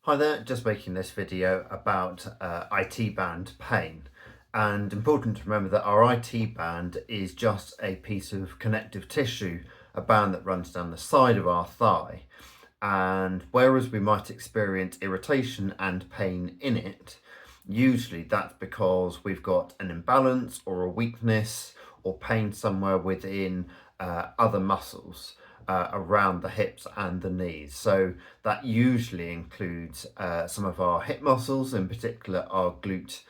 Hi there, just making this video about IT band pain. And important to remember that our IT band is just a piece of connective tissue, a band that runs down the side of our thigh. And whereas we might experience irritation and pain in it, usually that's because we've got an imbalance or a weakness or pain somewhere within other muscles. Around the hips and the knees. So that usually includes some of our hip muscles, in particular our glute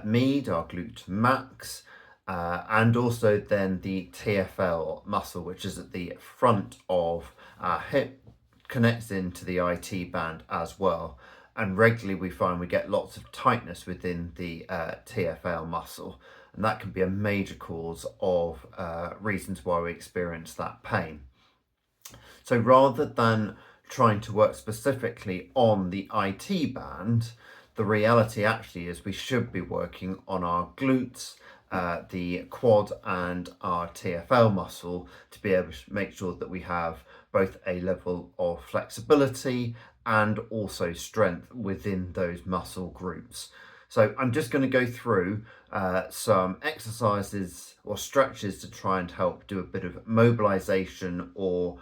med, our glute max, and also then the TFL muscle, which is at the front of our hip, connects into the IT band as well. And regularly we find we get lots of tightness within the TFL muscle, and that can be a major cause of reasons why we experience that pain. So rather than trying to work specifically on the IT band, the reality actually is we should be working on our glutes, the quad and our TFL muscle to be able to make sure that we have both a level of flexibility and also strength within those muscle groups. So I'm just going to go through some exercises or stretches to try and help do a bit of mobilization or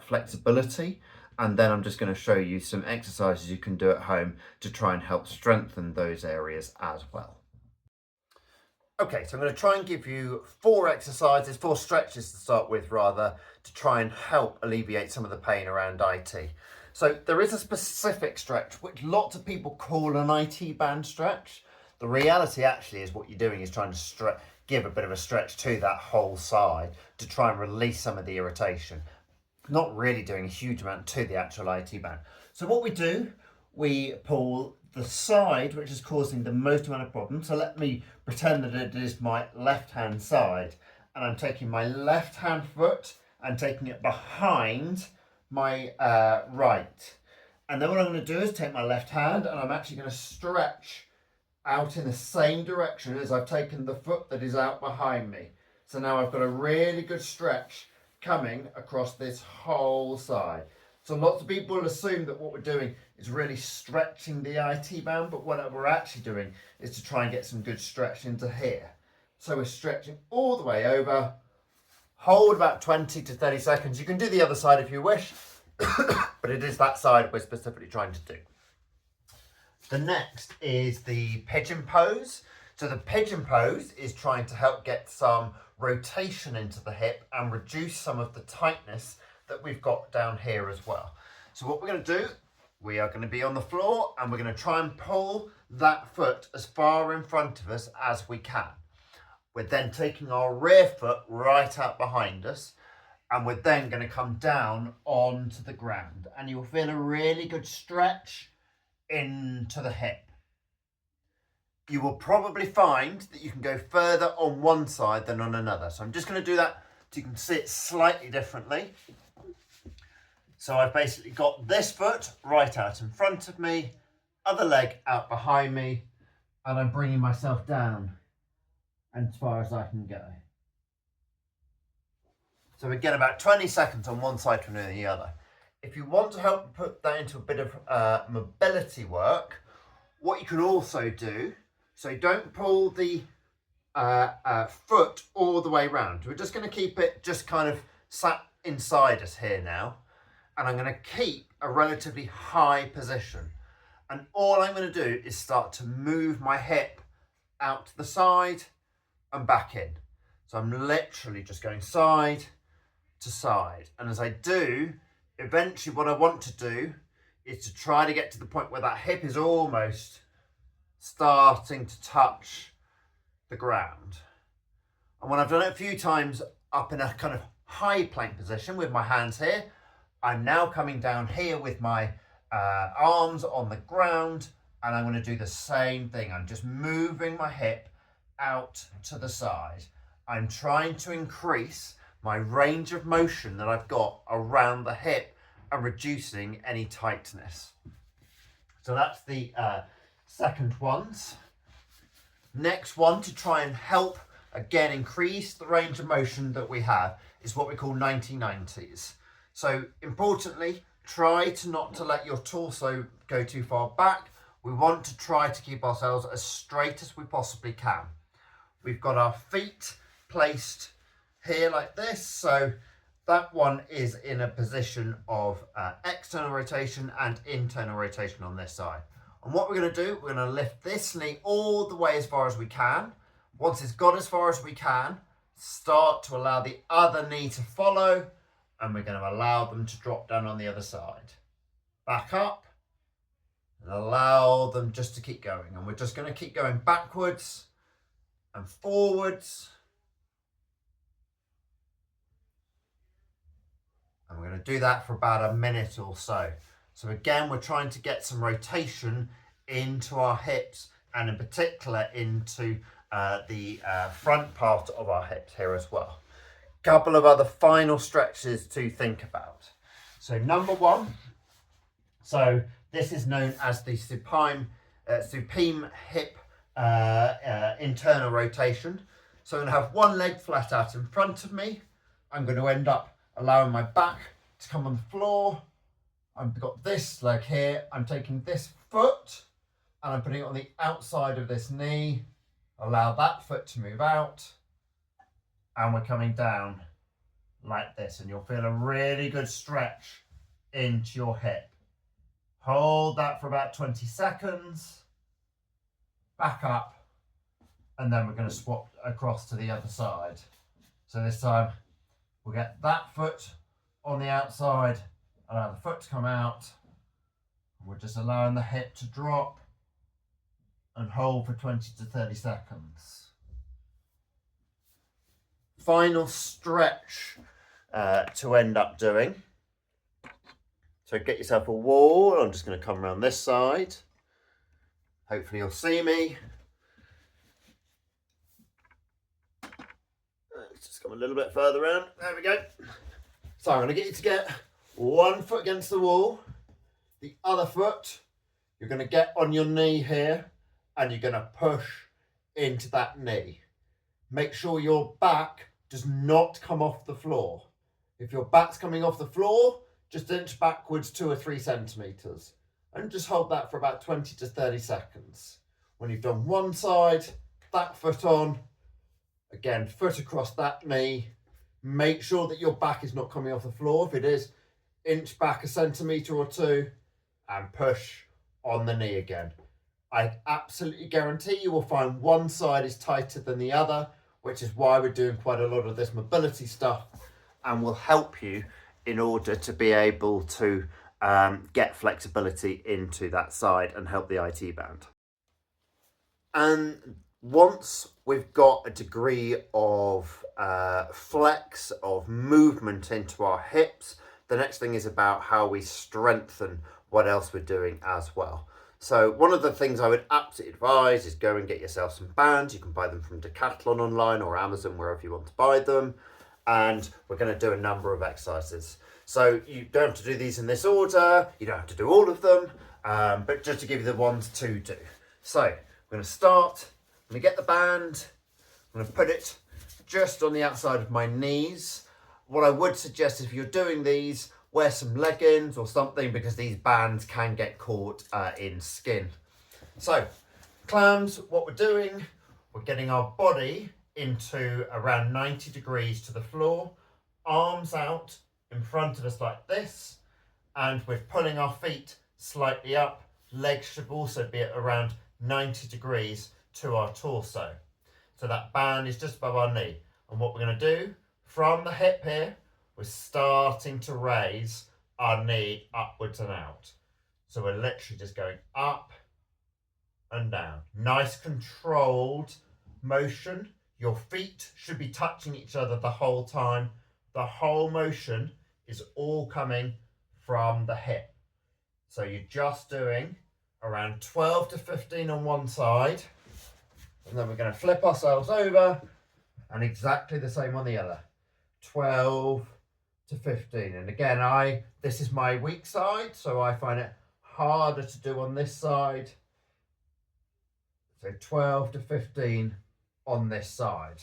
flexibility. And then I'm just going to show you some exercises you can do at home to try and help strengthen those areas as well. Okay, so I'm going to try and give you four stretches to start with rather, to try and help alleviate some of the pain around IT. So there is a specific stretch which lots of people call an IT band stretch. The reality actually is what you're doing is trying to give a bit of a stretch to that whole side to try and release some of the irritation. Not really doing a huge amount to the actual IT band. So what we do, we pull the side which is causing the most amount of problems. So let me pretend that it is my left hand side, and I'm taking my left hand foot and taking it behind my right. And then what I'm going to do is take my left hand and I'm actually going to stretch out in the same direction as I've taken the foot that is out behind me. So now I've got a really good stretch coming across this whole side. So lots of people will assume that what we're doing is really stretching the IT band, but what we're actually doing is to try and get some good stretch into here. So we're stretching all the way over, hold about 20 to 30 seconds. You can do the other side if you wish, but it is that side we're specifically trying to do. The next is the pigeon pose. So the pigeon pose is trying to help get some rotation into the hip and reduce some of the tightness that we've got down here as well. So what we're going to do, we are going to be on the floor and we're going to try and pull that foot as far in front of us as we can. We're then taking our rear foot right out behind us, and we're then going to come down onto the ground, and you'll feel a really good stretch into the hip. You will probably find that you can go further on one side than on another. So I'm just going to do that so you can see it slightly differently. So I've basically got this foot right out in front of me, other leg out behind me, and I'm bringing myself down as far as I can go. So we get about 20 seconds on one side from the other. If you want to help put that into a bit of mobility work, what you can also do, so don't pull the foot all the way round. We're just going to keep it just kind of sat inside us here now. And I'm going to keep a relatively high position. And all I'm going to do is start to move my hip out to the side and back in. So I'm literally just going side to side. And as I do, eventually what I want to do is to try to get to the point where that hip is almost starting to touch the ground. And when I've done it a few times up in a kind of high plank position with my hands here, I'm now coming down here with my arms on the ground, and I'm going to do the same thing. I'm just moving my hip out to the side. I'm trying to increase my range of motion that I've got around the hip and reducing any tightness. So that's the second ones. Next one, to try and help again increase the range of motion that we have, is what we call 90-90s. So importantly, Try to not to let your torso go too far back. We want to try to keep ourselves as straight as we possibly can. We've got our feet placed here like this, so that one is in a position of external rotation and internal rotation on this side. And what we're going to do, we're going to lift this knee all the way as far as we can. Once it's got as far as we can, start to allow the other knee to follow, and we're going to allow them to drop down on the other side. Back up, and allow them just to keep going. And we're just going to keep going backwards and forwards. And we're going to do that for about a minute or so. So again, we're trying to get some rotation into our hips, and in particular into the front part of our hips here as well. Couple of other final stretches to think about. So number one, so this is known as the supine hip internal rotation. So I'm going to have one leg flat out in front of me. I'm going to end up allowing my back to come on the floor. I've got this leg here. I'm taking this foot and I'm putting it on the outside of this knee. Allow that foot to move out. And we're coming down like this. And you'll feel a really good stretch into your hip. Hold that for about 20 seconds. Back up. And then we're going to swap across to the other side. So this time we'll get that foot on the outside. Allow the foot to come out. We're just allowing the hip to drop and hold for 20 to 30 seconds. Final stretch to end up doing. So get yourself a wall. I'm just going to come around this side. Hopefully you'll see me. Let's just come a little bit further around. There we go. So I'm going to get you to get one foot against the wall. The other foot, you're going to get on your knee here and you're going to push into that knee. Make sure your back does not come off the floor. If your back's coming off the floor, just inch backwards 2 or 3 centimeters and just hold that for about 20 to 30 seconds. When you've done one side, that foot on, again, foot across that knee. Make sure that your back is not coming off the floor. If it is, inch back 1 centimeter or 2 and push on the knee again. I absolutely guarantee you will find one side is tighter than the other, which is why we're doing quite a lot of this mobility stuff and will help you in order to be able to get flexibility into that side and help the IT band. And once we've got a degree of flex, of movement into our hips, the next thing is about how we strengthen what else we're doing as well. So one of the things I would absolutely advise is go and get yourself some bands. You can buy them from Decathlon online or Amazon, wherever you want to buy them. And we're going to do a number of exercises. So you don't have to do these in this order. You don't have to do all of them, but just to give you the ones to do. So we're going to start. I'm going to get the band. I'm going to put it just on the outside of my knees. What I would suggest if you're doing these, wear some leggings or something because these bands can get caught in skin. So clams, what we're doing, we're getting our body into around 90 degrees to the floor, arms out in front of us like this, and we're pulling our feet slightly up. Legs should also be at around 90 degrees to our torso. So that band is just above our knee. And what we're going to do from the hip here, we're starting to raise our knee upwards and out. So we're literally just going up and down. Nice controlled motion. Your feet should be touching each other the whole time. The whole motion is all coming from the hip. So you're just doing around 12 to 15 on one side. And then we're going to flip ourselves over and exactly the same on the other. 12 to 15. And again, this is my weak side, so I find it harder to do on this side. So 12 to 15 on this side.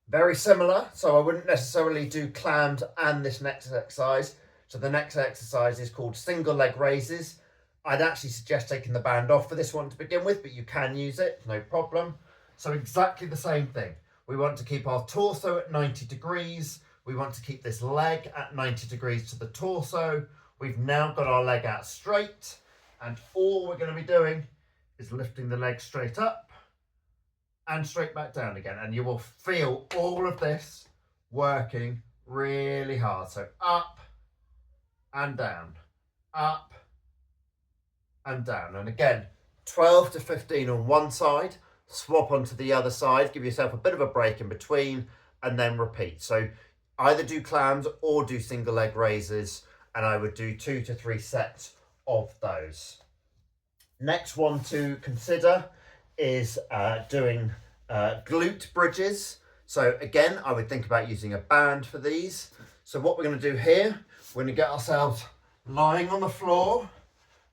Very similar, so I wouldn't necessarily do clams and this next exercise. So the next exercise is called single leg raises. I'd actually suggest taking the band off for this one to begin with, but you can use it, no problem. So exactly the same thing. We want to keep our torso at 90 degrees. We want to keep this leg at 90 degrees to the torso. We've now got our leg out straight, and all we're going to be doing is lifting the leg straight up and straight back down again. And you will feel all of this working really hard. So up and down, up and down. And again, 12 to 15 on one side, swap onto the other side, give yourself a bit of a break in between, and then repeat. So either do clams or do single leg raises, and I would do 2 to 3 sets of those. Next one to consider is doing glute bridges. So again, I would think about using a band for these. So what we're going to do here, we're going to get ourselves lying on the floor.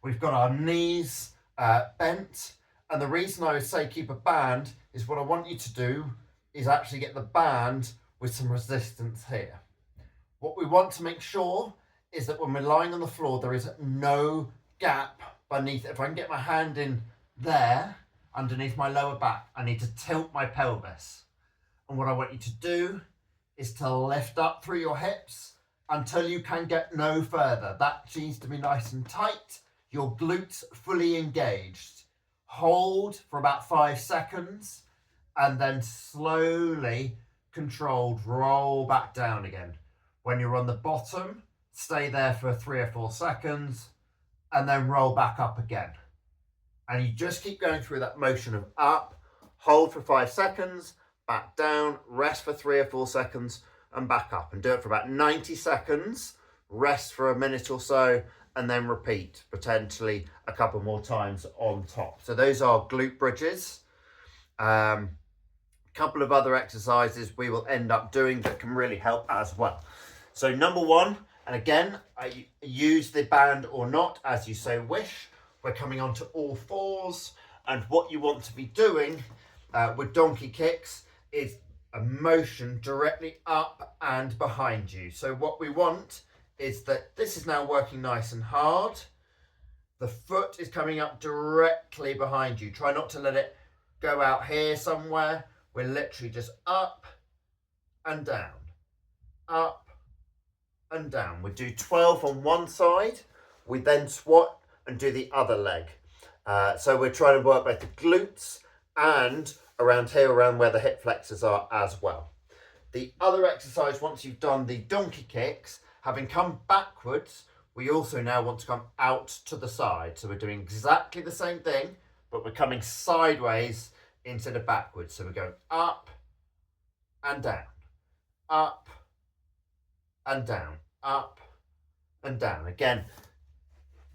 We've got our knees bent. And the reason I would say keep a band is what I want you to do is actually get the band with some resistance here. What we want to make sure is that when we're lying on the floor, there is no gap beneath. If I can get my hand in there, underneath my lower back, I need to tilt my pelvis. And what I want you to do is to lift up through your hips until you can get no further. That needs to be nice and tight, your glutes fully engaged. Hold for about 5 seconds and then slowly, controlled, roll back down again. When you're on the bottom, stay there for 3 or 4 seconds and then roll back up again. And you just keep going through that motion of up, hold for 5 seconds, back down, rest for 3 or 4 seconds and back up. And do it for about 90 seconds, rest for a minute or so, and then repeat potentially a couple more times on top. So those are glute bridges. Couple of other exercises we will end up doing that can really help as well. So number one, and again, I use the band or not as you so wish. We're coming on to all fours, and what you want to be doing with donkey kicks is a motion directly up and behind you. So what we want is that this is now working nice and hard. The foot is coming up directly behind you. Try not to let it go out here somewhere. We're literally just up and down, up and down. We do 12 on one side. We then swap and do the other leg. So we're trying to work both the glutes and around here, around where the hip flexors are as well. The other exercise, once you've done the donkey kicks, having come backwards, we also now want to come out to the side. So we're doing exactly the same thing, but we're coming sideways instead of backwards. So we're going up and down, up and down, up and down. Again,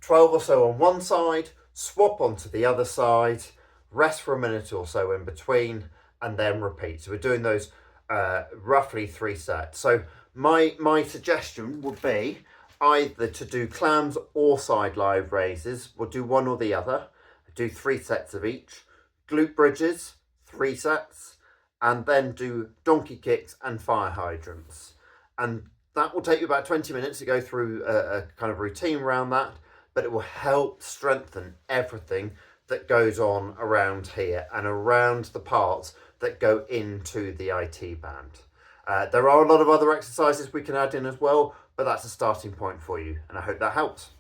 12 or so on one side, swap onto the other side, rest for a minute or so in between, and then repeat. So we're doing those roughly 3 sets. So my suggestion would be either to do clams or side leg raises. We'll do one or the other. Do 3 sets of each. Glute bridges, 3 sets, and then do donkey kicks and fire hydrants. And that will take you about 20 minutes to go through a kind of routine around that, but it will help strengthen everything that goes on around here and around the parts that go into the IT band. There are a lot of other exercises we can add in as well, but that's a starting point for you, and I hope that helps.